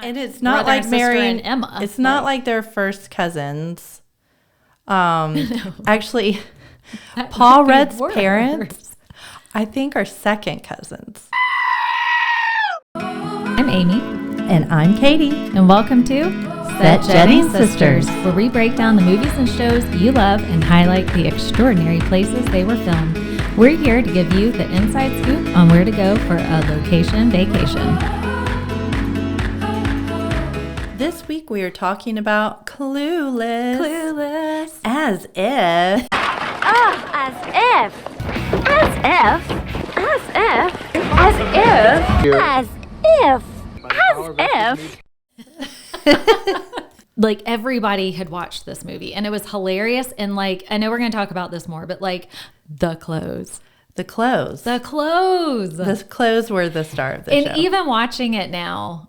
And it's not like Mary and Emma. It's not like they're first cousins. Actually, Paul Rudd's parents, I think, are second cousins. I'm Amy. And I'm Katie. And welcome to Set Jetting Sisters, where we break down the movies and shows you love and highlight the extraordinary places they were filmed. We're here to give you the inside scoop on where to go for a location vacation. This week we are talking about Clueless. Clueless. As if. Oh, as if. As if. As if. As if. As if. As if. Like, everybody had watched this movie and it was hilarious. And like, I know we're going to talk about this more, but like the clothes. The clothes. The clothes. The clothes were the star of the show. And even watching it now,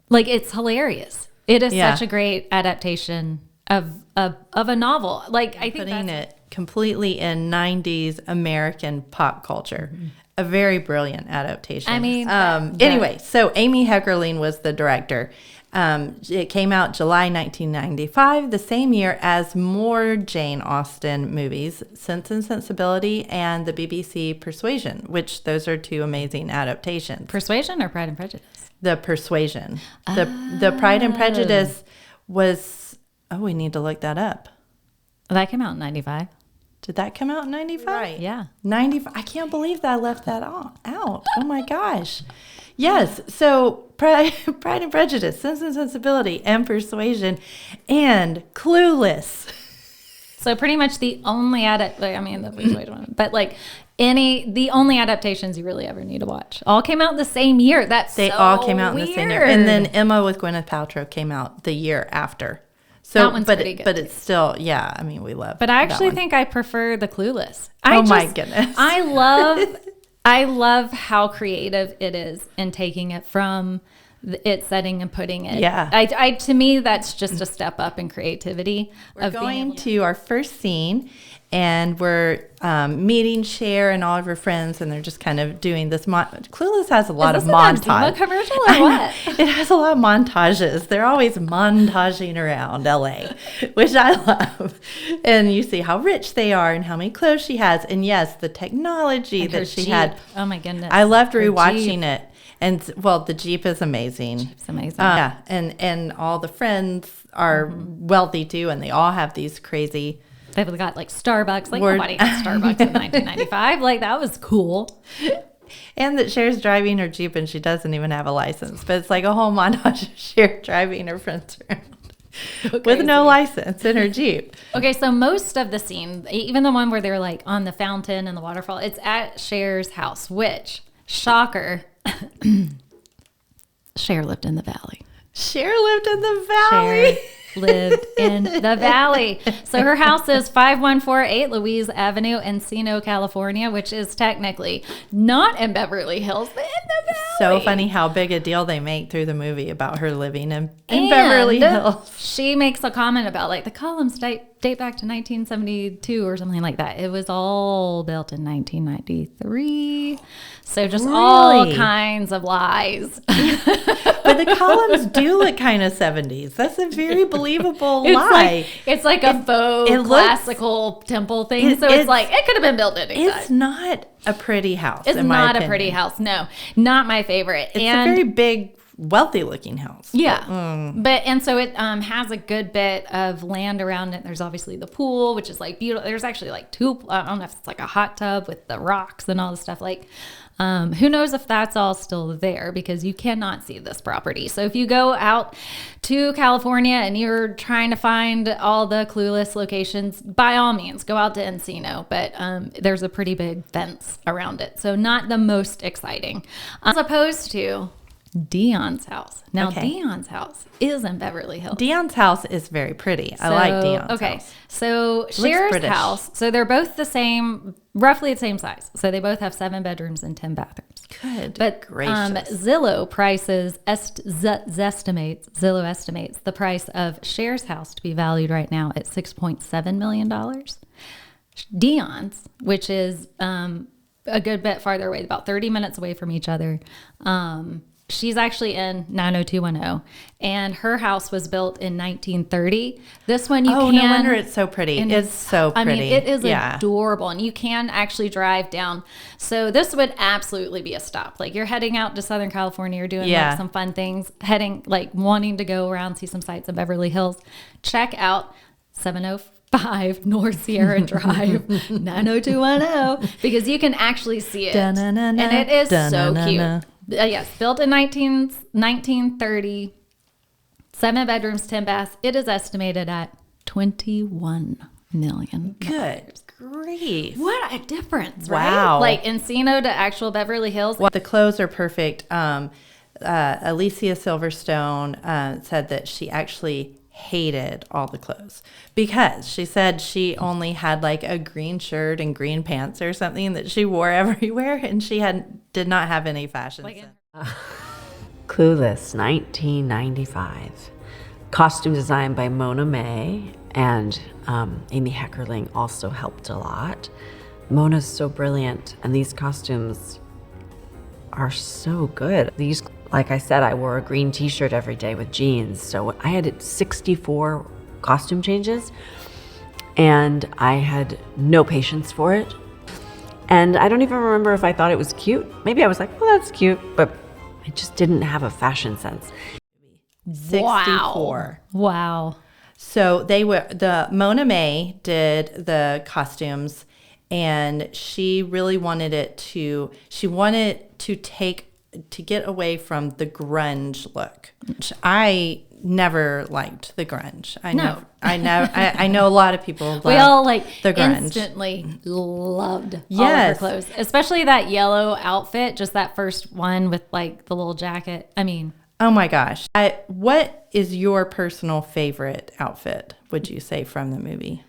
like, it's hilarious. It is such a great adaptation of a novel. Like, I think putting it completely in 90s American pop culture. Mm-hmm. A very brilliant adaptation. I mean, anyway, so Amy Heckerling was the director. It came out July 1995, the same year as more Jane Austen movies, Sense and Sensibility and the BBC Persuasion, which those are two amazing adaptations. Persuasion or Pride and Prejudice? The Persuasion. The Pride and Prejudice was, we need to look that up. That came out in 95. Did that come out in 95? Right. Yeah. 95. I can't believe that I left that out. Oh my gosh. Yes. So Pride and Prejudice, Sense and Sensibility, and Persuasion, and Clueless. So pretty much the only the Persuasion one, but like the only adaptations you really ever need to watch all came out the same year. They all came out in the same year. And then Emma with Gwyneth Paltrow came out the year after. So, that one's pretty good. But it's still, I mean, we love. But I actually think I prefer the Clueless. My goodness! I love how creative it is in taking it from its setting and putting it. Yeah. To me, that's just a step up in creativity. We're going to our first scene, and we're meeting Cher and all of her friends, and they're just kind of doing this. Clueless has a lot of montage. Is this a commercial or what? It has a lot of montages. They're always montaging around LA, which I love. And you see how rich they are and how many clothes she has, and yes, the technology that she had. Oh my goodness! I loved rewatching it. And the Jeep is amazing. Jeep's amazing. And all the friends are wealthy too, and they all have these crazy. They've got like Starbucks. Like nobody had Starbucks in 1995. Like, that was cool. And that Cher's driving her Jeep and she doesn't even have a license. But it's like a whole montage of Cher driving her friends around with no license in her Jeep. Okay, so most of the scene, even the one where they're like on the fountain and the waterfall, it's at Cher's house, which, shocker, Cher lived in the valley. Cher lived in the valley. Lived in the valley. So her house is 5148 Louise Avenue, Encino, California, which is technically not in Beverly Hills, but in the valley. So funny how big a deal they make through the movie about her living in Beverly Hills. She makes a comment about like the columns date back to 1972 or something like that. It was all built in 1993. So just all kinds of lies. But the columns do look kind of 70s. That's a very believable lie. It's like a faux classical temple thing. So it's like, it could have been built anytime. It's not a pretty house. It's not a pretty house. No, not my favorite. It's a very big, wealthy looking house. Yeah. And so it has a good bit of land around it. There's obviously the pool, which is like beautiful. There's actually like I don't know if it's like a hot tub with the rocks and all the stuff. Like, who knows if that's all still there, because you cannot see this property. So if you go out to California and you're trying to find all the Clueless locations, by all means, go out to Encino. But there's a pretty big fence around it. So not the most exciting. As opposed to Dion's house. Now, Dion's house is in Beverly Hills. Dion's house is very pretty. I like Dion's house. So Cher's house, so they're both the same, roughly the same size. So they both have 7 bedrooms and 10 bathrooms. Good. But Zillow estimates the price of Cher's house to be valued right now at $6.7 million. Dion's, which is a good bit farther away, about 30 minutes away from each other, she's actually in 90210, and her house was built in 1930. This one you can. No wonder it's so pretty. It's so pretty. I mean, it is adorable, and you can actually drive down. So this would absolutely be a stop. Like you're heading out to Southern California, you're doing like some fun things, wanting to go around, see some sights of Beverly Hills. Check out 705 North Sierra Drive, 90210, because you can actually see it. And it is so cute. Yes, built in 1930, 7 bedrooms, 10 baths. It is estimated at $21 million. Good grief. What a difference, Wow. right? Like Encino to actual Beverly Hills. Well, the clothes are perfect. Alicia Silverstone said that she actually hated all the clothes because she said she only had like a green shirt and green pants or something that she wore everywhere, and she did not have any fashion sense. Clueless, 1995. Costume design by Mona May, and Amy Heckerling also helped a lot. Mona's so brilliant, and these costumes are so good. These, like I said, I wore a green t-shirt every day with jeans, so I had 64 costume changes, and I had no patience for it. And I don't even remember if I thought it was cute. Maybe I was like, well, that's cute, but I just didn't have a fashion sense. 64. Wow. So the Mona May did the costumes, and she really wanted to get away from the grunge look. I never liked the grunge. I know a lot of people love we all the grunge. instantly loved all of her clothes, especially that yellow outfit, just that first one with like the little jacket. I mean, oh my gosh. What is your personal favorite outfit, would you say, from the movie?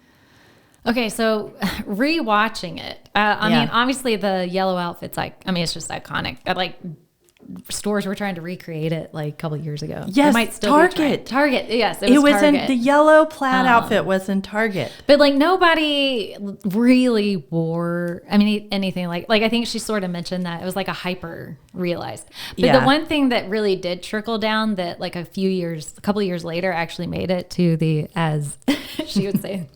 Okay, so rewatching it, I mean, obviously the yellow outfit's it's just iconic. Stores were trying to recreate it like a couple of years ago. Yes, it might still Target. Target, yes, It was Target. in the yellow plaid outfit was in Target. But like nobody really wore, anything like I think she sort of mentioned that it was like a hyper realized. But the one thing that really did trickle down that like a couple of years later actually made it to the, as she would say,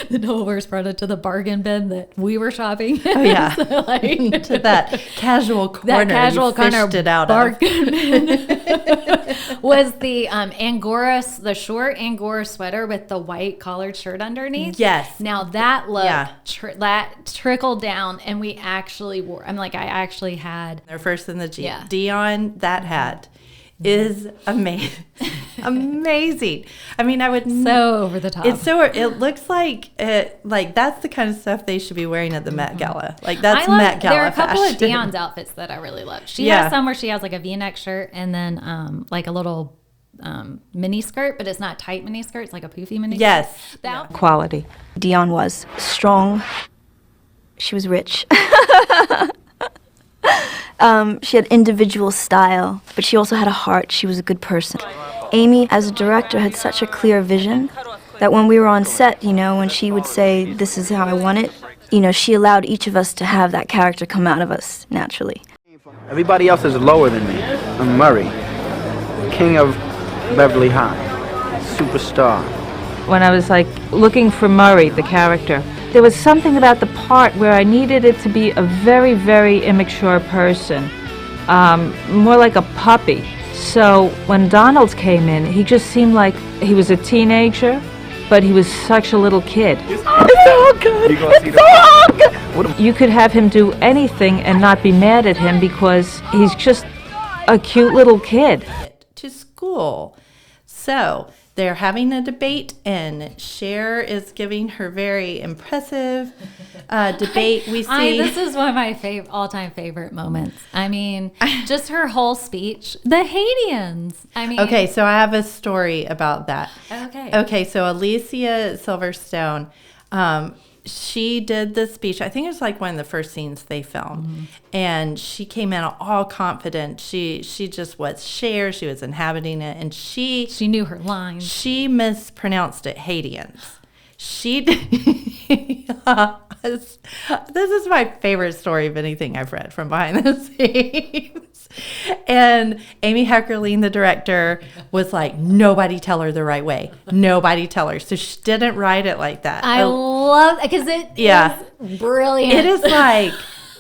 the Noah Wears Prada, to the bargain bin that we were shopping. Oh yeah, so, to that casual corner. That casual corner it out bargain bin was the Angora, the short Angora sweater with the white collared shirt underneath. Yes. Now that look, that trickled down, and we actually wore. I actually had their first in the Jeep. Yeah. Dion, that hat is amazing. Amazing. I mean, I would so over the top. It looks like that's the kind of stuff they should be wearing at the Met Gala. Like that's Met Gala. There are a couple fashion. of Dion's outfits that I really love. She has some where she has like a V-neck shirt and then like a little mini skirt, but it's not tight mini skirt. It's like a poofy mini skirt. Yes. Quality. Dion was strong. She was rich. She had individual style, but she also had a heart. She was a good person. Amy, as a director, had such a clear vision that when we were on set, when she would say, this is how I want it, she allowed each of us to have that character come out of us naturally. Everybody else is lower than me. I'm Murray, king of Beverly High, superstar. When I was looking for Murray, the character, there was something about the part where I needed it to be a very, very immature person, more like a puppy. So when Donald came in, he just seemed like he was a teenager, but he was such a little kid. It's so good! It's so good! You could have him do anything and not be mad at him because he's just a cute little kid. To school. So they're having a debate, and Cher is giving her very impressive debate. This is one of my all-time favorite moments. Just her whole speech. The Haitians. Okay, so I have a story about that. Okay, so Alicia Silverstone, she did the speech. I think it was like one of the first scenes they filmed, and she came in all confident. She just was Cher. She was inhabiting it, and she knew her lines. She mispronounced it Haitians. She did. This is my favorite story of anything I've read from behind the scenes. And Amy Heckerling, the director, was like, nobody tell her the right way. Nobody tell her. So she didn't write it like that. I love it because it is brilliant. It is like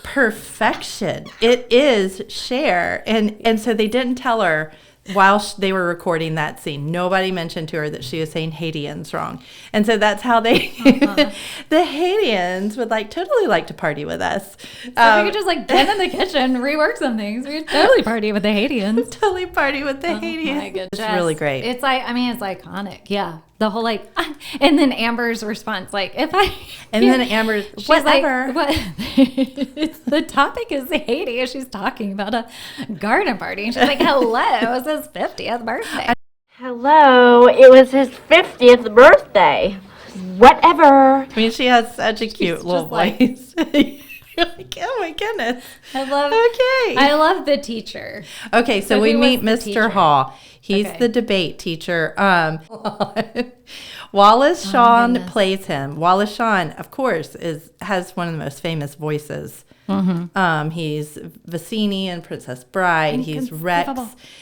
perfection. It is Cher. And so they didn't tell her while they were recording that scene. Nobody mentioned to her that she was saying Haitians wrong. And so that's how they, the Haitians would totally like to party with us. So we could just get in the kitchen, rework some things. We could totally party with the Haitians. Totally party with the Haitians. My goodness. It's really great. It's it's iconic. Yeah. The whole and then Amber's response, then Amber's, she's whatever. What? The topic is Haiti, and she's talking about a garden party. And she's like, hello, it was his 50th birthday. Hello, it was his 50th birthday. Whatever. I mean, she has such a cute little voice. You're like, oh my goodness. I love the teacher. Okay, so we meet Mr. Hall. He's Okay. the debate teacher. Wallace Shawn plays him. Wallace Shawn, of course, has one of the most famous voices. Mm-hmm. He's Vicini in Princess Bride. He's Rex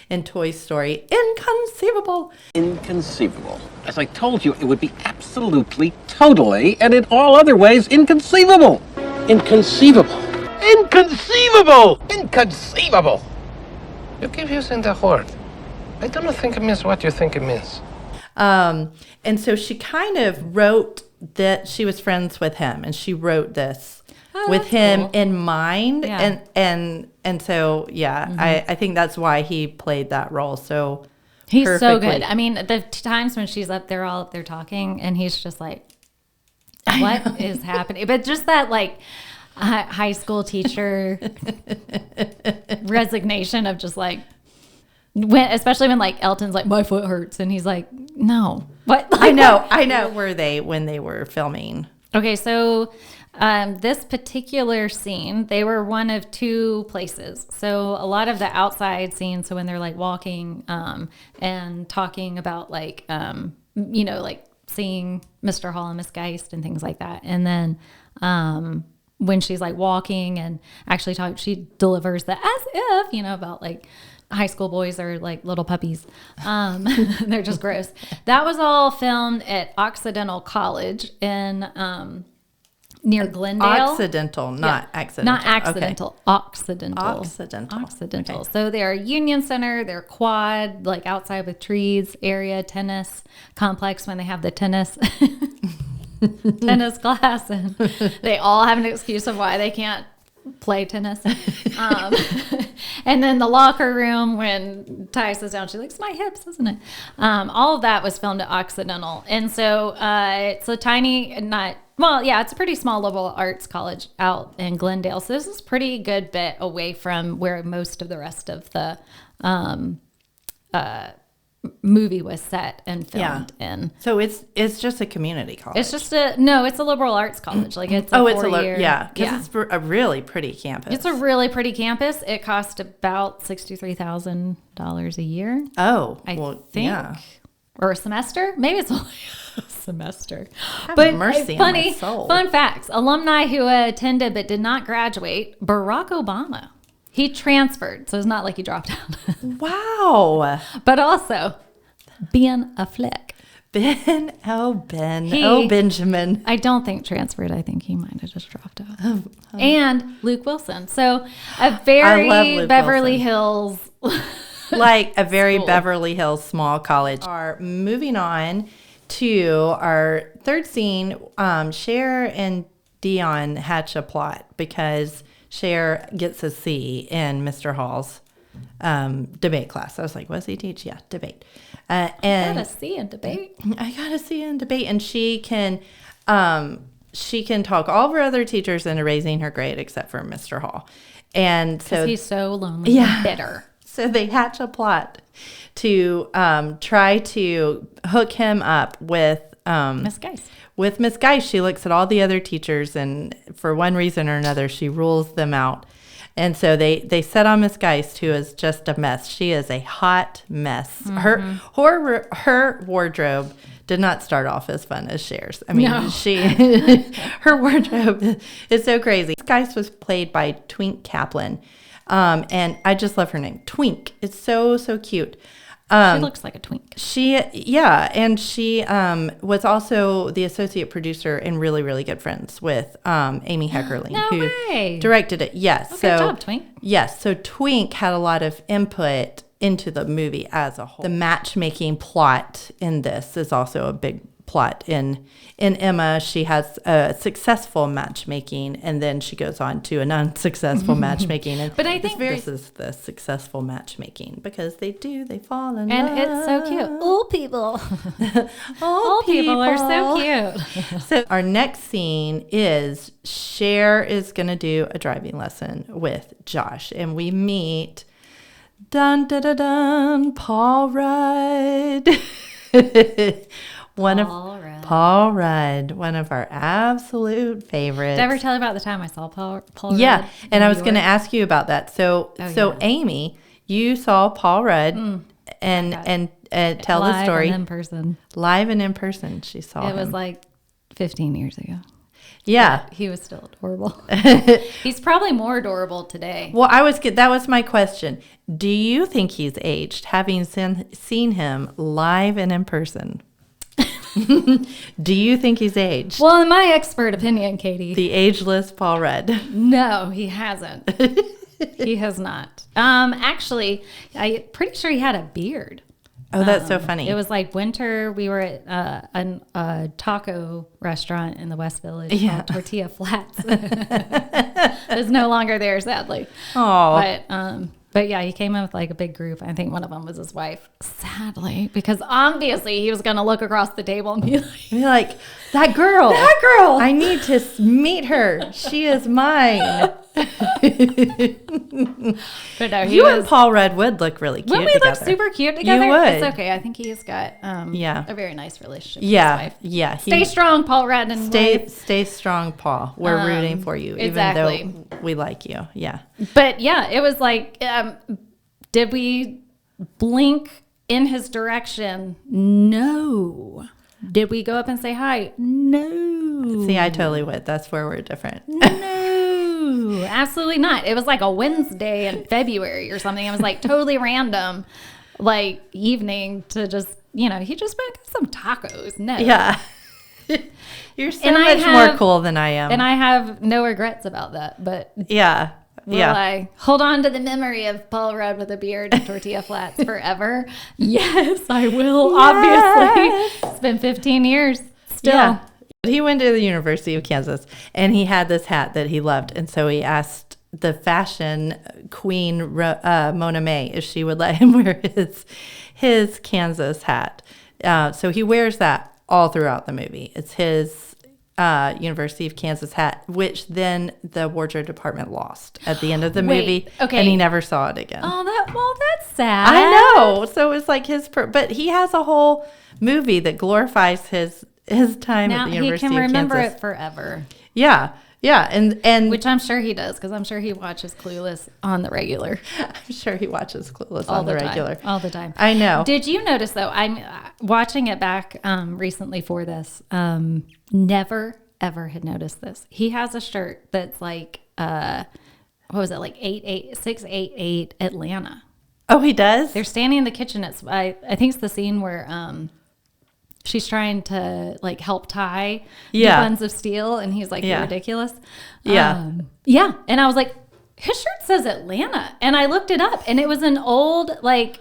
in Toy Story. Inconceivable. Inconceivable. As I told you, it would be absolutely, totally, and in all other ways, inconceivable. Inconceivable. Inconceivable! Inconceivable! You keep using the word. I don't think it means what you think it means. And so she kind of wrote that she was friends with him, and she wrote this with him in mind. Yeah. And so, I think that's why he played that role so He's so perfectly. good. I mean, the times when she's up there, all up there talking, and he's just like, what is happening? But just that, high school teacher resignation of just especially when Elton's like, my foot hurts, and he's like, no, what? I know. Were they when they were filming? Okay, so this particular scene, they were one of two places. So a lot of the outside scenes, so when they're walking and talking about seeing Mr. Hall and Miss Geist and things like that, and then when she's walking and actually talking, she delivers the as if about high school boys are little puppies. They're just gross. That was all filmed at Occidental College in near Glendale. Occidental, not accidental. Not accidental. Okay. Occidental. Okay. So they're Union Center, they're quad, outside with trees area, tennis complex when they have the tennis class, and they all have an excuse of why they can't play tennis. And then the locker room when Ty sits down, she's like, it's my hips, isn't it? All of that was filmed at Occidental. And so it's a it's a pretty small liberal arts college out in Glendale. So this is a pretty good bit away from where most of the rest of the movie was set and filmed in. So it's just a community college. It's just it's a liberal arts college. It's a 4-year. Because it's a really pretty campus. It's a really pretty campus. It cost about $63,000 a year. Oh, I think. Yeah. Or a semester. Maybe it's only a semester. Have But mercy on my soul. Fun facts. Alumni who attended but did not graduate, Barack Obama. He transferred, so it's not like he dropped out. Wow. But also, Ben Affleck. Benjamin. I don't think transferred. I think he might have just dropped out. And Luke Wilson. So a very I love Luke Beverly Wilson. Hills. A very Beverly Hills small college. Moving on to our third scene, Cher and Dion hatch a plot because Cher gets a C in Mr. Hall's debate class. I was like, what does he teach? Yeah, debate. And I got a C in debate. I got a C in debate, and she can talk all of her other teachers into raising her grade except for Mr. Hall. And so he's so lonely and bitter. So they hatch a plot to try to hook him up with Miss Geist. With Miss Geist. She looks at all the other teachers, and for one reason or another, she rules them out. And so they set on Miss Geist, who is just a mess. She is a hot mess. Mm-hmm. Her wardrobe did not start off as fun as Cher's. I mean, No. her wardrobe is so crazy. Geist was played by Twink Kaplan. And I just love her name, Twink. It's so, so cute. She looks like a twink. And she was also the associate producer and really, really good friends with Amy Heckerling, No who way. directed it. Yes, Oh, good job, Twink. Yes, so Twink had a lot of input into the movie as a whole. The matchmaking plot in this is also a big plot. In Emma, she has a successful matchmaking, and then she goes on to an unsuccessful matchmaking. And But I think this is the successful matchmaking because they fall in love. And it's so cute. Old people. Old people are so cute. So our next scene is Cher is going to do a driving lesson with Josh, and we meet dun dun dun dun Paul Rudd. Paul Rudd, one of our absolute favorites. Did I ever tell you about the time I saw Paul Rudd? Yeah, and I was New going to York? ask you about that. So yeah. Amy, you saw Paul Rudd and tell the Live story. and in person. Live and in person, she saw It him. was like 15 years ago. Yeah. But he was still adorable. He's probably more adorable today. Well, that was my question. Do you think he's aged, having seen him live and in person? Do you think he's aged? Well, in my expert opinion, Katie. The ageless Paul Rudd. No, he hasn't. He has not. Actually, I'm pretty sure he had a beard. Oh, that's so funny. It was like winter. We were at a taco restaurant in the West Village called Tortilla Flats. It's no longer there, sadly. Oh, but yeah, he came in with like a big group. I think one of them was his wife, sadly, because obviously he was going to look across the table and be like, that girl. That girl. I need to meet her. She is mine. But no, you and Paul Rudd would look really cute together. Wouldn't we look super cute together? You would. It's okay. I think he's got a very nice relationship with his wife. Yeah. Stay strong, Paul Rudd. And stay strong, Paul. We're rooting for you, exactly. even though we like you. Yeah. But yeah, it was like, did we blink in his direction? No. Did we go up and say hi? No. See, I totally would. That's where we're different. No, absolutely not. It was like a Wednesday in February or something. It was like totally random, like evening to just, he just went and got some tacos. No. Yeah. You're so much more cool than I am. And I have no regrets about that. But yeah. Will I hold on to the memory of Paul Rudd with a beard and tortilla flats forever? Yes, I will, obviously. It's been 15 years still. Yeah. He went to the University of Kansas, and he had this hat that he loved. And so he asked the fashion queen, Mona May, if she would let him wear his Kansas hat. So he wears that all throughout the movie. It's his University of Kansas hat, which then the wardrobe department lost at the end of the movie. Okay. And he never saw it again. Oh, that's sad. I know. So it's like but he has a whole movie that glorifies his time at the University of Kansas. Now he can remember it forever. Yeah. Yeah. And which I'm sure he does, because I'm sure he watches Clueless on the regular. I'm sure he watches Clueless on the regular. All the time. I know. Did you notice, though, I'm watching it back recently for this, never, ever had noticed this. He has a shirt that's like, what was it, like 688 Atlanta. Oh, he does? They're standing in the kitchen. I think it's the scene where she's trying to like help tie the buns of steel, and he's like, "You're ridiculous." Yeah. And I was like, his shirt says Atlanta, and I looked it up, and it was an old like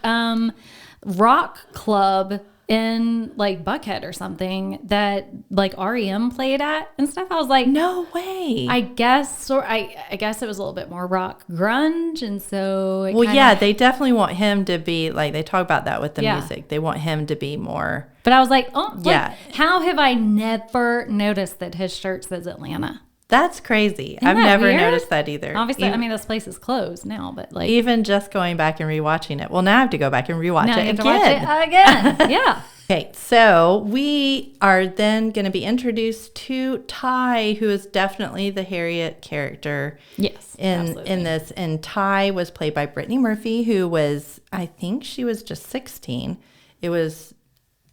rock club in like Buckhead or something that like REM played at and stuff. I was like, no way. I guess it was a little bit more rock grunge, and so they definitely want him to be like, they talk about that with the music. They want him to be more. But I was like, how have I never noticed that his shirt says Atlanta? That's crazy. Isn't I've that never weird? noticed that either. Obviously, I mean, this place is closed now, but like even just going back and rewatching it. Well, now I have to go back and rewatch it again. Yeah. Okay, so we are then going to be introduced to Ty, who is definitely the Harriet character. Yes, in this. And Ty was played by Brittany Murphy, who was, I think she was just 16. It was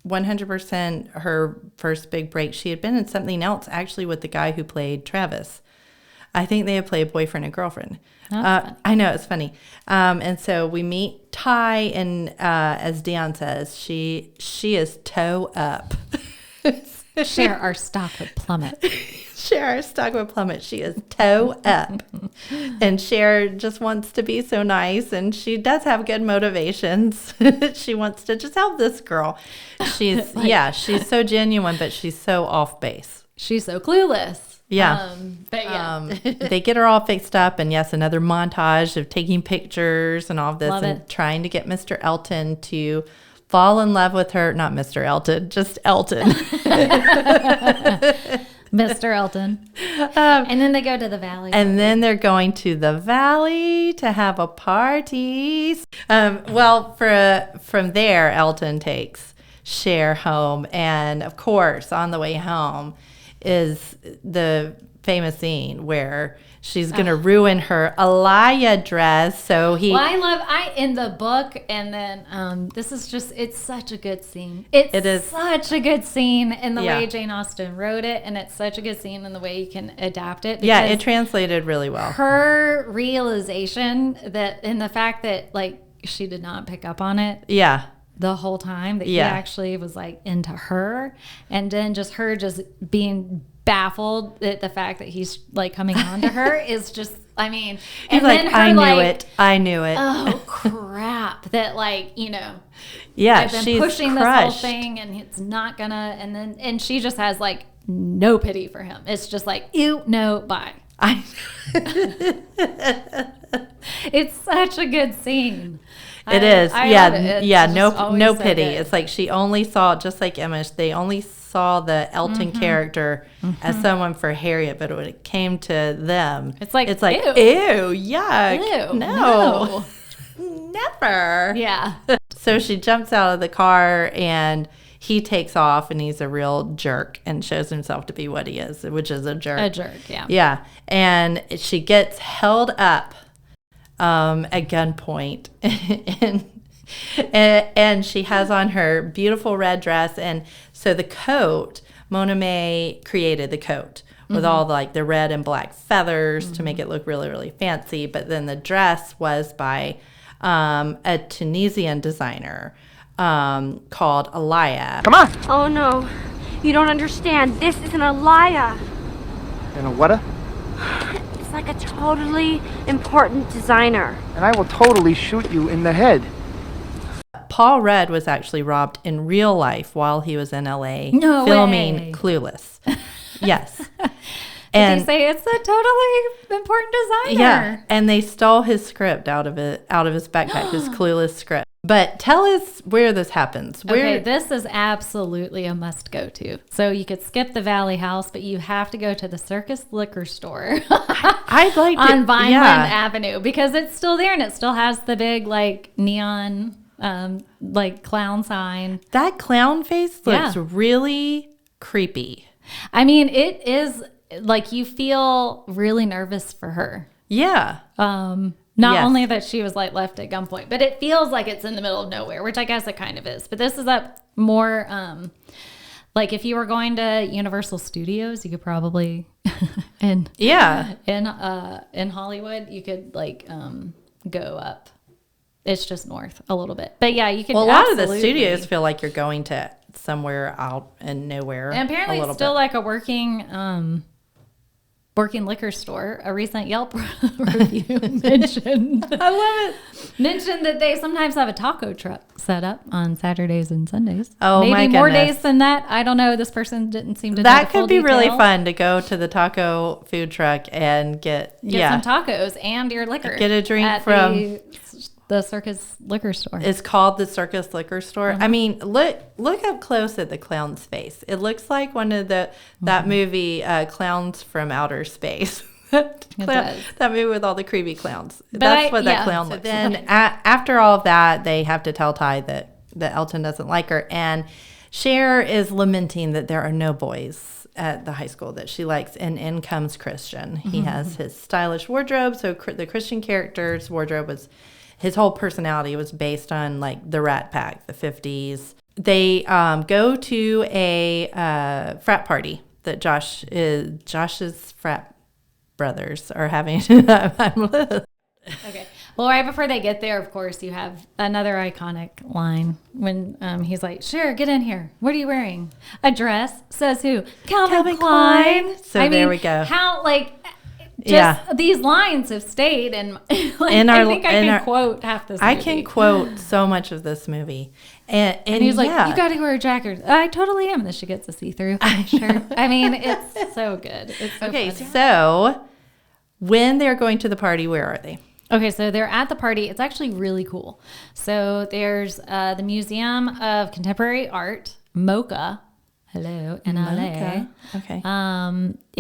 100% her first big break. She had been in something else, actually, with the guy who played Travis. I think they had played boyfriend and girlfriend. I know, it's funny. And so we meet Ty, and as Dion says, she is toe up. Share our stock with Plummet. Share our stock with Plummet. She is toe up. And Cher just wants to be so nice, and she does have good motivations. She wants to just help this girl. She's she's so genuine, but she's so off base. She's so clueless. Yeah. They get her all fixed up, and yes, another montage of taking pictures and all of this. Love and it. trying to get Mr. Elton to fall in love with her. Not Mr. Elton, just Elton. Mr. Elton. And then they go to the valley. And then they're going to the valley to have a party. From there, Elton takes Cher home. And of course, on the way home is the famous scene where she's going to ruin her Alaya dress. So in the book, and then this is just, it's such a good scene. It is such a good scene in the way Jane Austen wrote it, and it's such a good scene in the way you can adapt it. Yeah, it translated really well. Her realization that, and the fact that like she did not pick up on it. Yeah. The whole time that he actually was like into her, and then just her just being baffled at the fact that he's like coming on to her is just, I mean, he's and like, then her, I knew it. Oh crap! That like, you know, yeah, I've been she's pushing crushed. this whole thing, and it's not gonna. And she just has like no pity for him. It's just like, ew, no, bye. It's such a good scene. It is. I love it. No pity. It's like she only saw, just like Emma, they only saw the Elton character as someone for Harriet, but when it came to them, it's like, ew, yuck, ew, no. Never. Yeah. So she jumps out of the car, and he takes off, and he's a real jerk and shows himself to be what he is, which is a jerk. A jerk, yeah. Yeah. And she gets held up at gunpoint, and she has on her beautiful red dress. And so the coat, Mona May created the coat with all the red and black feathers to make it look really, really fancy. But then the dress was by a Tunisian designer called Alaya. Come on. Oh no, you don't understand. This is an Alaya. And a what? It's like a totally important designer. And I will totally shoot you in the head. Paul Rudd was actually robbed in real life while he was in LA filming way. Clueless. Yes. And they say it's a totally important designer. Yeah, and they stole his script out of his backpack, his Clueless script. But tell us where this happens. Okay, this is absolutely a must go to. So you could skip the Valley House, but you have to go to the Circus Liquor Store. I'd like to, on Vineland Avenue, because it's still there and it still has the big neon clown sign. That clown face looks really creepy. I mean, it is you feel really nervous for her. Yeah. Not only that she was left at gunpoint, but it feels like it's in the middle of nowhere, which I guess it kind of is. But this is up more if you were going to Universal Studios, you could probably in Hollywood, you could go up. It's just north a little bit. But yeah, you can. Well, a lot of the studios feel like you're going to somewhere out in nowhere. And apparently it's still a working liquor store. A recent Yelp review mentioned. I love it. Mentioned that they sometimes have a taco truck set up on Saturdays and Sundays. Oh, maybe my more goodness. days than that. I don't know. This person didn't seem to. That could be really fun to go to the taco food truck and get some tacos and your liquor. Get a drink from the Circus Liquor Store. It's called the Circus Liquor Store. I mean, look up close at the clown's face. It looks like one of that movie, Clowns from Outer Space. That movie with all the creepy clowns. That's what that clown looks like. Then after all of that, they have to tell Ty that Elton doesn't like her. And Cher is lamenting that there are no boys at the high school that she likes. And in comes Christian. He has his stylish wardrobe. So the Christian character's wardrobe was... His whole personality was based on the Rat Pack, the 50s. they go to a frat party that Josh's frat brothers are having. Okay. Well, right before they get there, of course, you have another iconic line when he's like, "Sure, get in here. What are you wearing? A dress." Says who? Calvin Klein. So there we go. How these lines have stayed, and I can quote half this movie. I can quote so much of this movie, and he's like, "You got to wear a jacket." I totally am. This she gets a see-through shirt. I mean, it's so good. It's so okay. funny. So when they're going to the party, where are they? Okay, so they're at the party. It's actually really cool. So there's the Museum of Contemporary Art, MoCA. Hello, in LA. MoCA. Okay.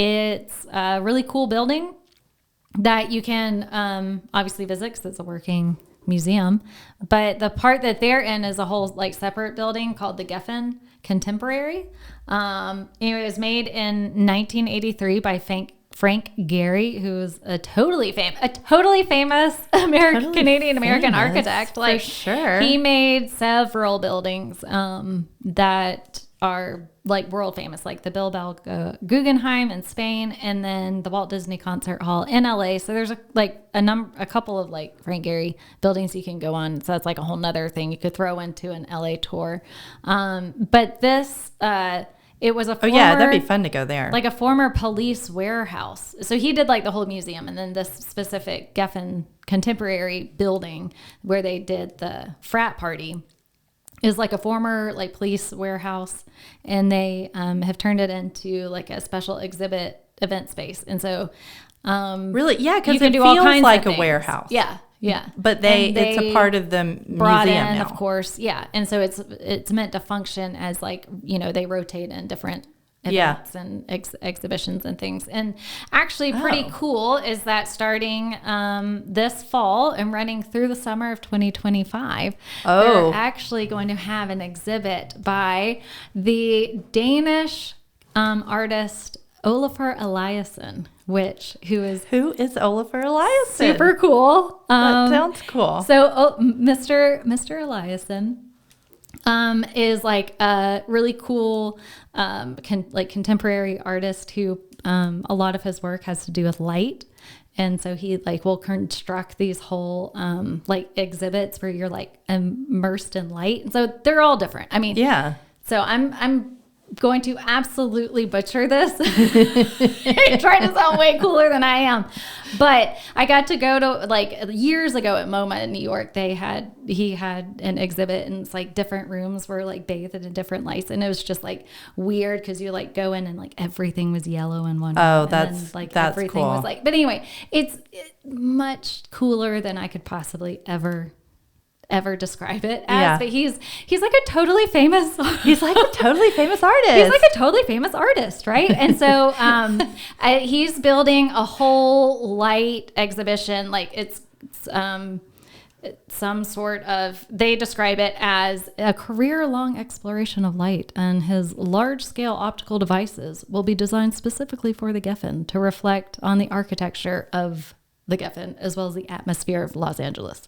It's a really cool building that you can obviously visit because it's a working museum. But the part that they're in is a whole separate building called the Geffen Contemporary. It was made in 1983 by Frank Gehry, who's a totally famous Canadian American architect. For sure. He made several buildings that are world famous, like the Bilbao Guggenheim in Spain, and then the Walt Disney Concert Hall in LA. So there's a couple of Frank Gehry buildings you can go on. So that's a whole nother thing you could throw into an LA tour. But this it was a former, that'd be fun to go there. A former police warehouse. So he did the whole museum, and then this specific Geffen Contemporary building where they did the frat party is a former police warehouse, and they have turned it into a special exhibit event space. And so really, yeah, because it feels like a warehouse. Yeah. Yeah, but it's a part of the brought museum in, now. of course. Yeah, and so it's meant to function as they rotate in different events and exhibitions and things. And actually, pretty cool is that starting this fall and running through the summer of 2025, they're actually going to have an exhibit by the Danish artist Olafur Eliasson. Who is Olafur Eliasson? Super cool. That sounds cool. So Mr. Eliasson is a really cool contemporary artist who a lot of his work has to do with light. And so he will construct these whole exhibits where you're immersed in light. And so they're all different. I mean, yeah. So I'm going to absolutely butcher this. Trying to sound way cooler than I am. But I got to go to years ago at MoMA in New York. He had an exhibit, and it's different rooms were bathed in different lights, and it was just weird because you go in and everything was yellow in one room. Oh, that's everything cool. Was but anyway, it's much cooler than I could possibly ever describe it as. Yeah. But he's a totally famous artist. He's a totally famous artist, right? And so he's building a whole light exhibition. It's some sort of, they describe it as a career-long exploration of light, and his large-scale optical devices will be designed specifically for the Geffen to reflect on the architecture of the Geffen as well as the atmosphere of Los Angeles.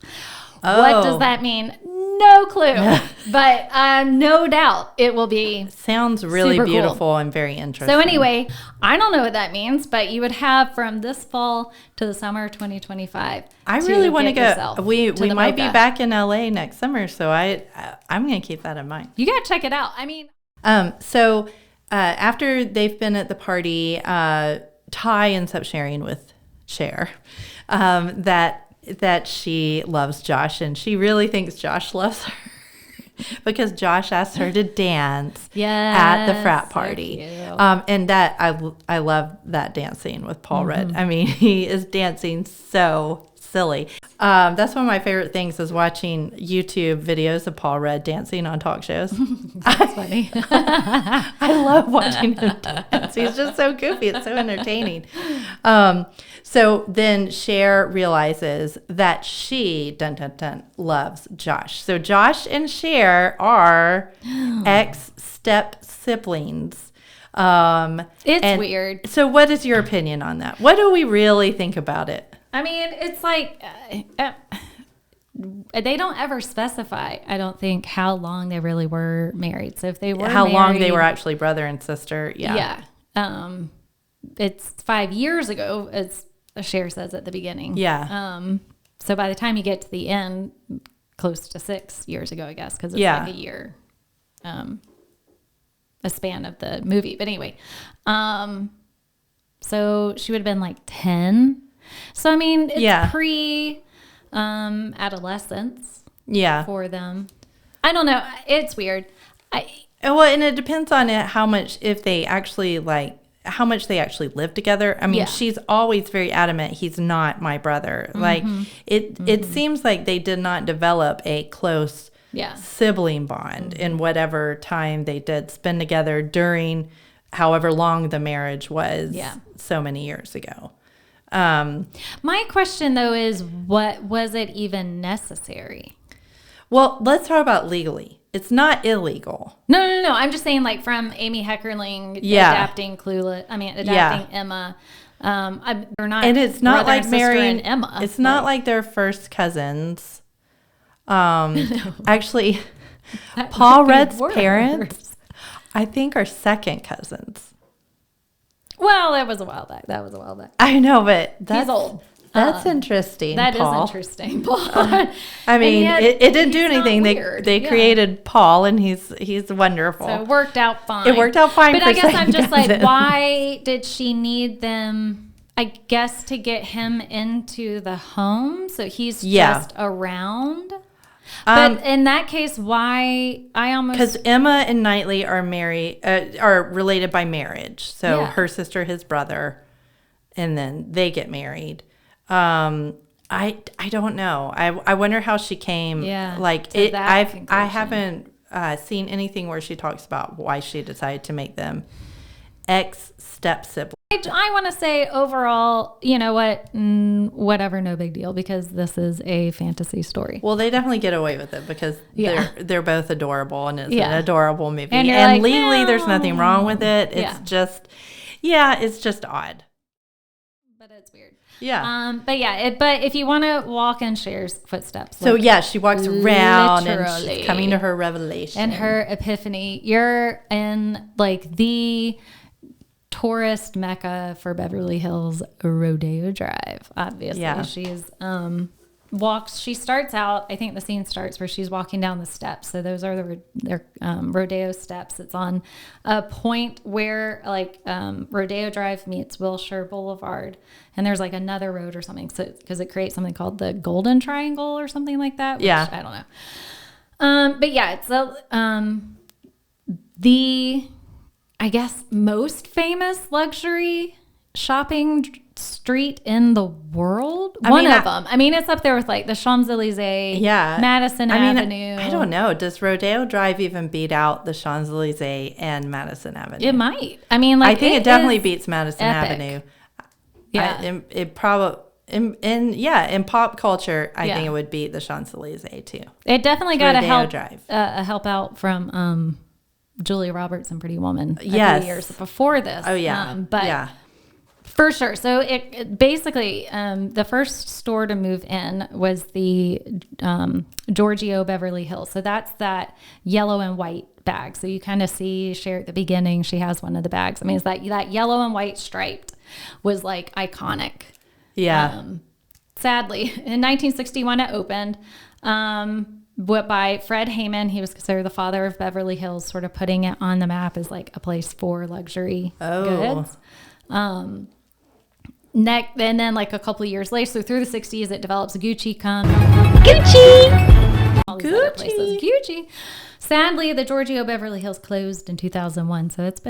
What does that mean? No clue, but no doubt it will be. Sounds really beautiful cool. and very interesting. So anyway, I don't know what that means, but you would have from this fall to the summer of 2025. I really want to go. We might MoCA. be back in LA next summer, so I'm going to keep that in mind. You got to check it out. I mean, so after they've been at the party, Ty ends up sharing with Cher that she loves Josh, and she really thinks Josh loves her because Josh asked her to dance at the frat party. And that I love that dance scene with Paul Rudd. I mean, he is dancing so silly. That's one of my favorite things is watching YouTube videos of Paul Rudd dancing on talk shows. That's funny. I love watching him dance. He's just so goofy. It's so entertaining. So then Cher realizes that she, loves Josh. So Josh and Cher are ex-step siblings. It's weird. So what is your opinion on that? What do we really think about it? I mean, it's they don't ever specify, I don't think, how long they really were married. So if they were how long they married- were actually brother and sister. Yeah. Yeah. It's 5 years ago, as Cher says at the beginning. Yeah. So by the time you get to the end, close to 6 years ago, I guess, because it's Yeah. like a year, a span of the movie. But anyway, so she would have been like 10. So I mean, it's pre adolescence. Yeah. For them. I don't know. It's weird. Well, and it depends on it, how much they actually live together. I mean, she's always very adamant he's not my brother. Like it seems like they did not develop a close sibling bond in whatever time they did spend together during however long the marriage was so many years ago. My question though is, what was it even necessary? Well, let's talk about legally. It's not illegal. No. I'm just saying, like, from Amy Heckerling adapting Clueless. I mean, adapting Emma. They're not, and it's not like marrying Emma. It's not like they're first cousins. Actually, Paul Rudd's parents, I think, are second cousins. Well, that was a while back. I know, but he's old. That's interesting. That Paul. is interesting, Paul. I mean, it didn't do anything. They created Paul, and he's wonderful. So it worked out fine. It worked out fine. But for I guess I'm just cousins. like, why did she need them? I guess to get him into the home, so he's just around. But in that case, why? Because Emma and Knightley are related by marriage. So her sister, his brother, and then they get married. I don't know. I wonder how she came. Yeah. Like it. I haven't seen anything where she talks about why she decided to make them ex-step siblings. I want to say overall, you know what? Whatever, no big deal, because this is a fantasy story. Well, they definitely get away with it because they're both adorable, and it's an adorable movie. And legally, there's nothing wrong with it. It's just, it's just odd. But it's weird. Yeah. But if you want to walk in Cher's footsteps. So she walks around and she's coming to her revelation. And her epiphany. You're in like the tourist mecca for Beverly Hills, Rodeo Drive. Obviously. Yeah. She's she starts out, I think the scene starts where she's walking down the steps. So those are their rodeo steps. It's on a point where Rodeo Drive meets Wilshire Boulevard, and there's like another road or something. So because it creates something called the Golden Triangle or something like that. Which I don't know. But it's the, I guess, most famous luxury shopping street in the world. One of them. I mean, it's up there with like the Champs-Elysees, Madison Avenue. I don't know. Does Rodeo Drive even beat out the Champs-Elysees and Madison Avenue? It might. I mean, like, I think it definitely beats Madison Avenue. Yeah. It probably in pop culture, I think it would beat the Champs-Elysees too. It definitely got a help out from Julia Roberts in Pretty Woman a few years before this. Oh yeah. For sure. So it basically, the first store to move in was the Giorgio Beverly Hills. So that's that yellow and white bag. So you kind of see Cher at the beginning. She has one of the bags. I mean, it's that yellow and white striped was like iconic. Yeah. Sadly, in 1961 it opened. By Fred Hayman. He was considered the father of Beverly Hills, sort of putting it on the map as like a place for luxury goods. And then like a couple of years later, so through the 60s, it develops Gucci. All these other places. Gucci. Sadly, the Giorgio Beverly Hills closed in 2001, so it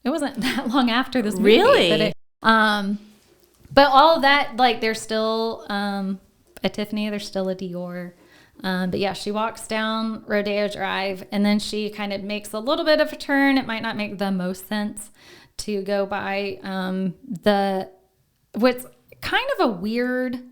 wasn't that long after this movie. Really? But all of that, like, there's still a Tiffany, there's still a Dior. But she walks down Rodeo Drive, and then she kind of makes a little bit of a turn. It might not make the most sense to go by what's kind of a weird,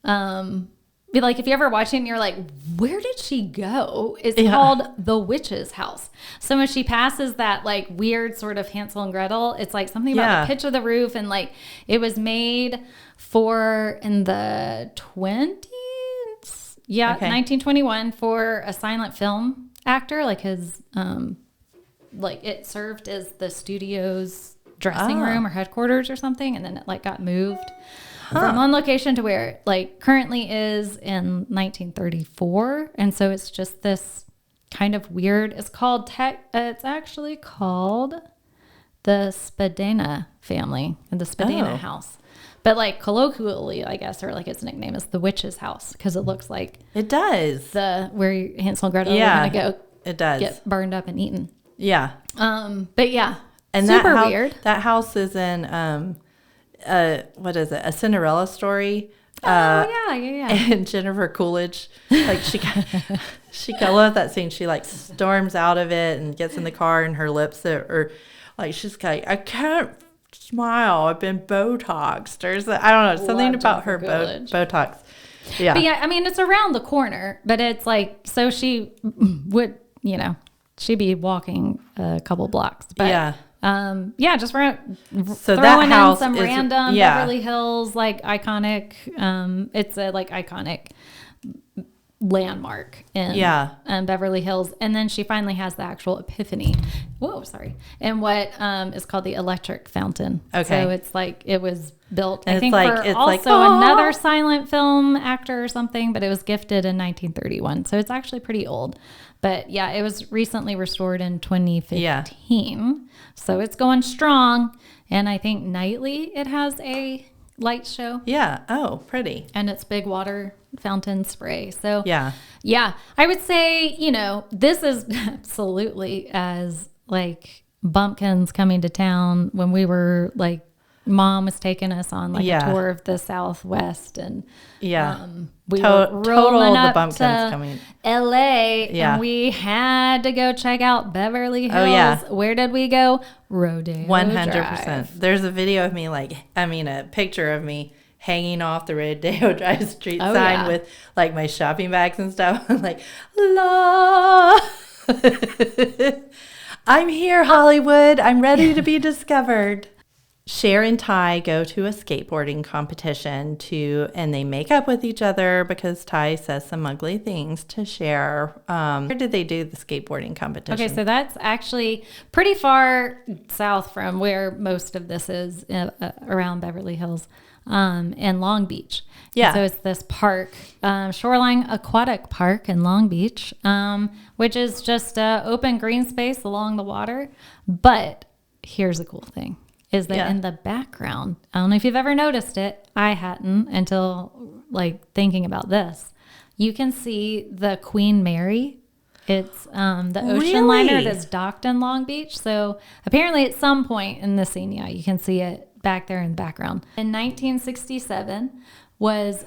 like if you ever watch it and you're like, where did she go? It's called The Witch's House. So when she passes that like weird sort of Hansel and Gretel, it's like something about the pitch of the roof, and like it was made in the 20s. Yeah, Okay. 1921 for a silent film actor. Like his, like it served as the studio's dressing room or headquarters or something, and then it like got moved from one location to where it like currently is in 1934. And so it's just this kind of weird. It's called it's actually called the Spadina family and the Spadina house. But like colloquially, I guess, or like its nickname is the witch's house because it looks like It does. where Hansel and Gretel are Yeah, gonna go it does. get burned up and eaten. Yeah. But yeah, And super that weird. That house is in what is it? A Cinderella story. Yeah. And Jennifer Coolidge, like I love that scene. She like storms out of it and gets in the car, and her lips are like she's like, I can't smile. I've been Botoxed, or I don't know, something about her Botox. Yeah, But yeah, I mean, it's around the corner, but it's like, so she would, she'd be walking a couple blocks. But yeah. Just throwing that house in some is- random yeah. Beverly Hills, like iconic, it's a like iconic landmark in Beverly Hills. And then she finally has the actual epiphany. Whoa, sorry. And what is called the electric fountain. Okay. So it's like, it was built, And I think, it's for like, also another silent film actor or something, but it was gifted in 1931. So it's actually pretty old. But yeah, it was recently restored in 2015. So it's going strong. And I think nightly it has a light show. Yeah. Oh, pretty. And it's big water fountain spray. So Yeah. I would say, this is absolutely as like bumpkins coming to town when we were like, Mom was taking us on like a tour of the Southwest, and we were rolling up to coming. LA, Yeah. and we had to go check out Beverly Hills. Oh, yeah. Where did we go? Rodeo 100%. Drive. There's a video of me a picture of me hanging off the Rodeo Drive street Oh, sign yeah. with like my shopping bags and stuff. I'm like, la. I'm here, Hollywood. I'm ready to be discovered. Cher and Ty go to a skateboarding competition and they make up with each other because Ty says some ugly things to Cher. Where did they do the skateboarding competition? Okay, so that's actually pretty far south from where most of this is, around Beverly Hills, in Long Beach. Yeah. So it's this park, Shoreline Aquatic Park in Long Beach, which is just open green space along the water. But here's a cool thing. Is that in the background? I don't know if you've ever noticed it. I hadn't until like thinking about this. You can see the Queen Mary. It's the ocean liner that's docked in Long Beach. So apparently at some point in the scene, you can see it back there in the background. In 1967 was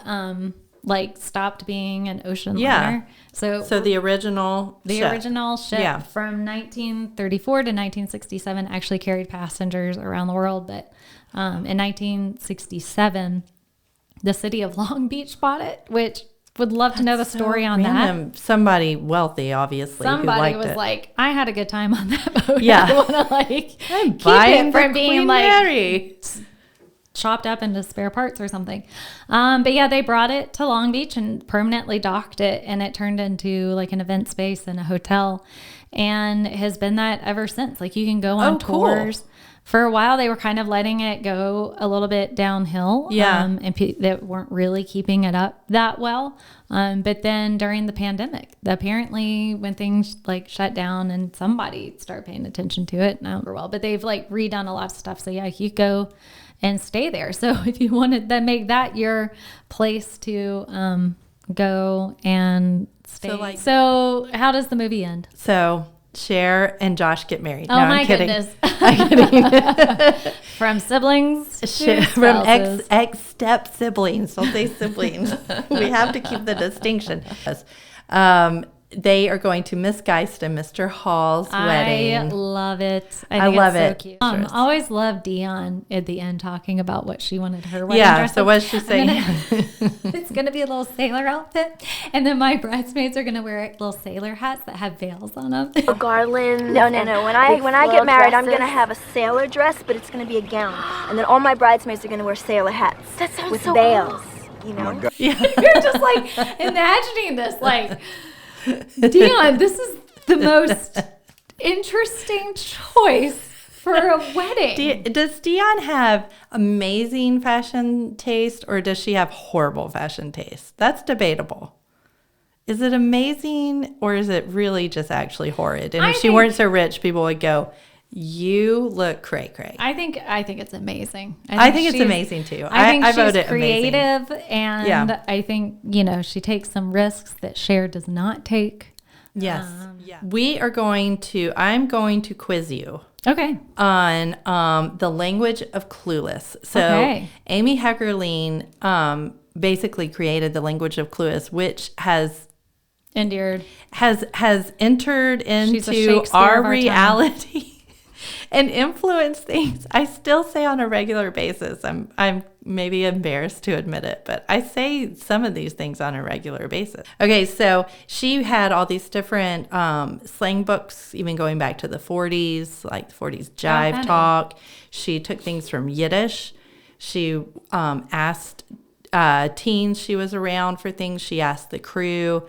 stopped being an ocean liner. So the original ship from 1934 to 1967 actually carried passengers around the world. But in 1967, the city of Long Beach bought it, which would love to know the story on that. Somebody wealthy, obviously. Somebody was like, I had a good time on that boat. I want to I'm keep buying it from the being Queen like Mary. chopped up into spare parts or something. But yeah, they brought it to Long Beach and permanently docked it, and it turned into like an event space and a hotel, and it has been that ever since. Like you can go on tours. Cool. For a while, they were kind of letting it go a little bit downhill. And they weren't really keeping it up that well. But then during the pandemic, apparently when things like shut down and somebody started paying attention to it, not well, but they've like redone a lot of stuff. So yeah, you go and stay there. So if you wanted to make that your place to go and stay. So how does the movie end? So Cher and Josh get married. Oh, my goodness. I'm kidding. From siblings from ex-step siblings. Don't say siblings. We have to keep the distinction. They are going to Miss Geist and Mr. Hall's wedding. I love it. I love it. So cute. I always love Dion at the end talking about what she wanted her wedding dress. So what's she saying? It's going to be a little sailor outfit. And then my bridesmaids are going to wear little sailor hats that have veils on them. Garlands. No. When I get married, I'm going to have a sailor dress, but it's going to be a gown. And then all my bridesmaids are going to wear sailor hats. That sounds with so veils. cool. you know? my God. You're just like imagining this, like, Dion, this is the most interesting choice for a wedding. Does Dion have amazing fashion taste or does she have horrible fashion taste? That's debatable. Is it amazing or is it really just actually horrid? And if she weren't so rich, people would go, you look cray-cray. I think it's amazing. I think it's amazing too. I think she's vote it creative, amazing. and I think she takes some risks that Cher does not take. Yes. I'm going to quiz you. Okay. On the language of Clueless. So Amy Heckerling basically created the language of Clueless, which has endeared has entered into our reality and influenced things. I still say on a regular basis. I'm maybe embarrassed to admit it, but I say some of these things on a regular basis. Okay, so she had all these different slang books, even going back to the 40s, like the 40s jive talk. She took things from Yiddish. She asked teens she was around for things. She asked the crew.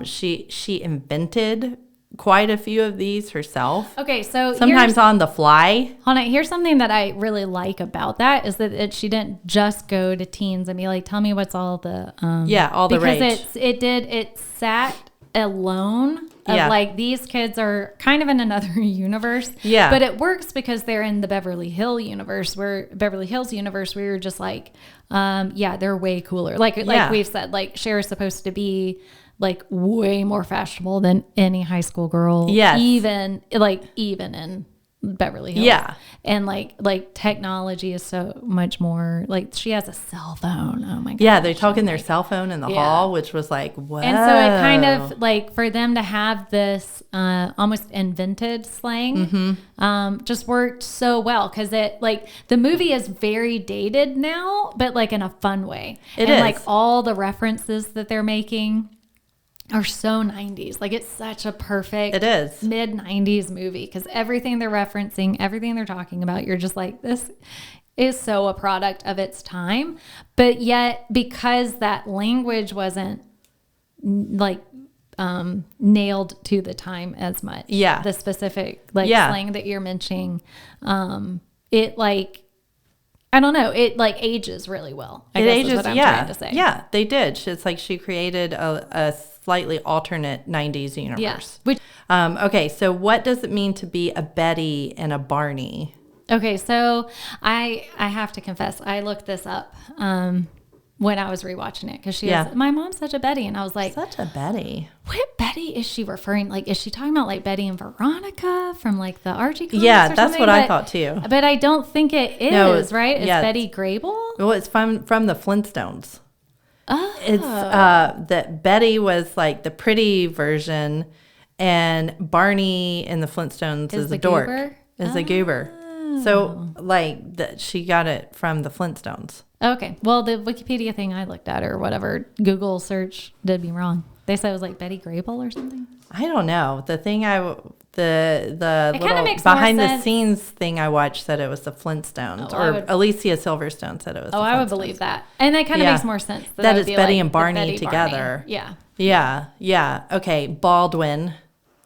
She invented quite a few of these herself. Okay, so sometimes on the fly. Hold on. Here's something that I really like about that is that she didn't just go to teens and be like, "Tell me what's all the all the rage." Because it sat alone. Of like these kids are kind of in another universe. Yeah. But it works because they're in the Beverly Hills universe where you're just like, they're way cooler. Like we've said, like Cher is supposed to be like way more fashionable than any high school girl. Yes. Even in Beverly Hills. Yeah. And like technology is so much more like she has a cell phone. Oh my god. Yeah, they're talking their cell phone in the hall, which was like, whoa. And so it kind of like for them to have this almost invented slang just worked so well because it like the movie is very dated now, but like in a fun way. It is. Like all the references that they're making are so 90s. Like it's such a perfect mid 90s movie because everything they're referencing, everything they're talking about, you're just like, this is so a product of its time. But yet because that language wasn't like nailed to the time as much. Yeah. The specific slang that you're mentioning, it like I don't know. It like ages really well. I guess is what I'm trying to say. Yeah, they did. It's like she created a slightly alternate 90s universe. Yeah. Okay, so what does it mean to be a Betty and a Barney? Okay, so I have to confess, I looked this up when I was rewatching it because my mom's such a Betty, and I was like, such a Betty. What Betty is she referring? Like, is she talking about like Betty and Veronica from like the Archie comics? Yeah, or that's something? what I thought too. But I don't think it is, right? It's Betty Grable. Well, it's from the Flintstones. Oh, it's that Betty was like the pretty version, and Barney in the Flintstones is a dork. Goober? Is a goober. So like she got it from the Flintstones. Okay. Well, the Wikipedia thing I looked at or whatever Google search did me wrong. They said it was like Betty Grable or something. I don't know. The thing the little makes behind more the sense. scenes thing I watched said it was the Flintstones, Alicia Silverstone said it was. Oh, I would believe that, and that kind of makes more sense. That it's Betty and Barney together. Yeah. Yeah. Okay, Baldwin.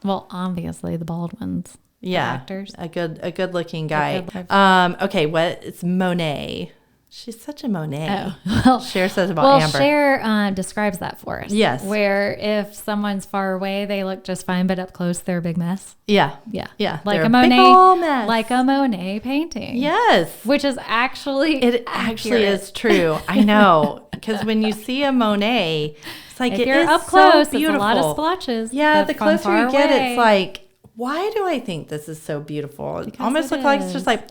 Well, obviously the Baldwins. Yeah, actors. A good looking guy. Okay, it's Monet. She's such a Monet. Oh, well, Cher says about Amber. Cher describes that for us. Yes. Where if someone's far away, they look just fine, but up close, they're a big mess. Yeah. Like they're a Monet, big ol' mess. like a Monet painting. Yes. Which is actually actually is true. I know, because when you see a Monet, it's like if you're up close, it's a lot of splotches. Yeah, the closer you get, away. it's like, why do I think this is so beautiful? It almost looks like it's just like.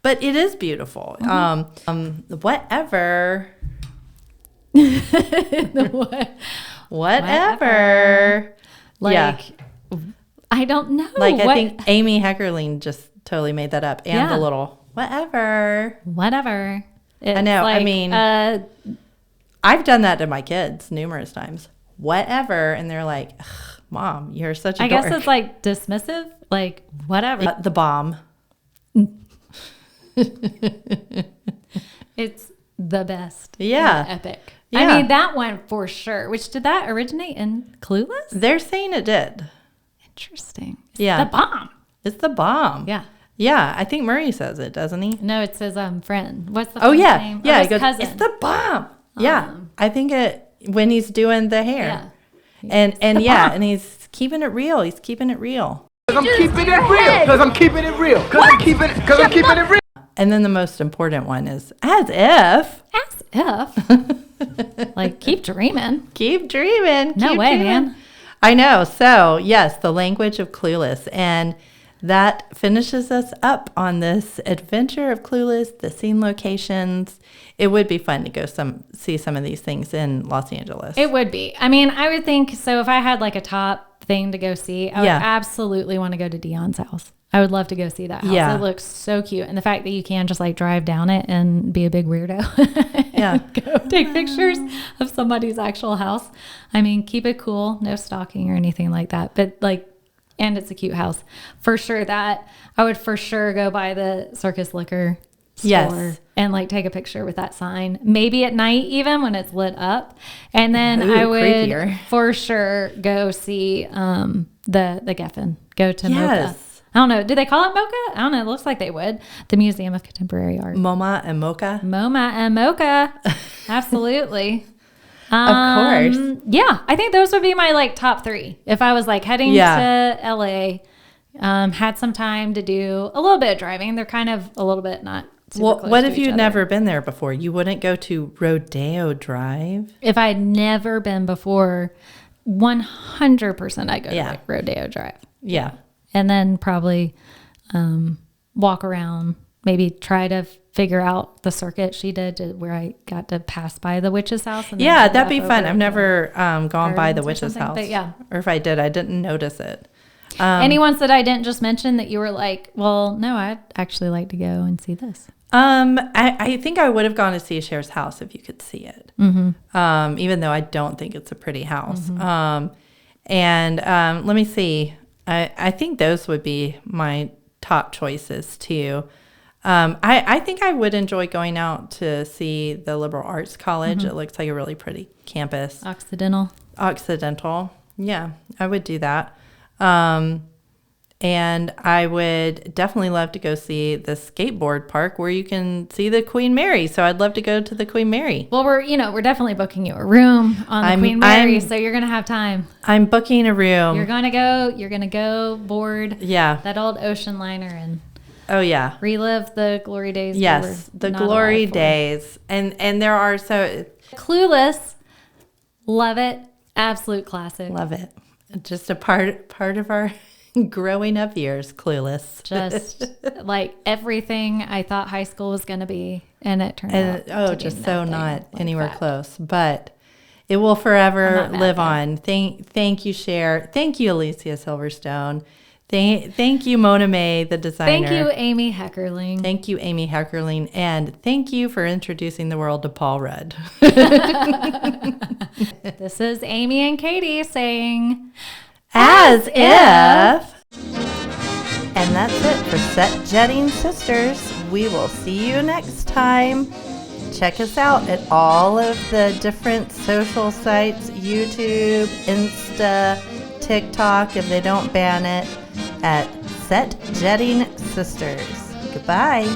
But it is beautiful. Mm-hmm. Whatever. Whatever. Like, I don't know. Like, I think Amy Heckerling just totally made that up. And the little whatever. It's I know. like, I mean, I've done that to my kids numerous times. Whatever. And they're like, Mom, you're such a dork. guess it's like dismissive. Like, whatever. The bomb. It's the best. Yeah. Epic. Yeah. I mean, that one for sure. Which, did that originate in Clueless? They're saying it did. Interesting. It's Yeah. the bomb. It's the bomb. Yeah. Yeah. I think Murray says it, doesn't he? No, it says friend. What's the Oh, friend's yeah. name? Yeah. Or He his goes, cousin. it's the bomb. Yeah. I think when he's doing the hair. Yeah. And yeah, and he's keeping it real. He's keeping it real. Because I'm keeping it real. Because I'm keeping it real. Because I'm keeping it real. And then the most important one is as if. As if. Like, keep dreaming. Keep dreaming. No keep way, dreaming. man. I know. So, yes, the language of Clueless. And that finishes us up on this adventure of Clueless, the scene locations. It would be fun to go see some of these things in Los Angeles. It would be. I mean, I would think, so if I had like a top thing to go see, I would absolutely want to go to Dion's house. I would love to go see that house. Yeah. It looks so cute. And the fact that you can just like drive down it and be a big weirdo. Yeah. Go take pictures of somebody's actual house. I mean, keep it cool. No stalking or anything like that. But like, and it's a cute house. For sure that I would for sure go by the Circus Liquor store Yes. and like take a picture with that sign. Maybe at night even when it's lit up. And then Ooh, I would creepier. for sure go see the Geffen. Go to Mocha. Yes. I don't know. Do they call it Mocha? I don't know. It looks like they would. The Museum of Contemporary Art. MoMA and Mocha. MoMA and Mocha. Absolutely. Of course. Yeah. I think those would be my like top 3. If I was like heading to LA, had some time to do a little bit of driving. They're kind of a little bit not super Well, close what to if each you'd other. never been there before? You wouldn't go to Rodeo Drive? If I'd never been before, 100% I'd go to Yeah. like Rodeo Drive. Yeah. And then probably walk around, maybe try to figure out the circuit she did where I got to pass by the witch's house. And then Yeah, go that'd be up fun. over I've to never gone by the Gardens or witch's something, house. but yeah. Or if I did, I didn't notice it. Any ones that I didn't just mention that you were like, well, no, I'd actually like to go and see this. I think I would have gone to see Cher's house if you could see it. Mm-hmm. Even though I don't think it's a pretty house. Mm-hmm. Let me see. I think those would be my top choices too. I think I would enjoy going out to see the Liberal Arts College. Mm-hmm. It looks like a really pretty campus. Occidental. Yeah, I would do that. And I would definitely love to go see the skateboard park where you can see the Queen Mary. So I'd love to go to the Queen Mary. Well, we're definitely booking you a room on the Queen Mary, so you're gonna have time. I'm booking a room. You're gonna go board that old ocean liner and relive the glory days. Yes, the glory days. And there are Clueless. Love it. Absolute classic. Love it. Just a part of our growing up years, Clueless. Just like everything I thought high school was going to be, and it turned out to just be so nothing not like anywhere that. close. But it will forever I'm not mad live though. on. Thank you, Cher. Thank you, Alicia Silverstone. Thank you, Mona May, the designer. Thank you, Amy Heckerling. Thank you, Amy Heckerling. And thank you for introducing the world to Paul Rudd. This is Amy and Katie saying, As if. And that's it for Set Jetting Sisters. We will see you next time. Check us out at all of the different social sites, YouTube, Insta, TikTok, if they don't ban it, at Set Jetting Sisters. Goodbye.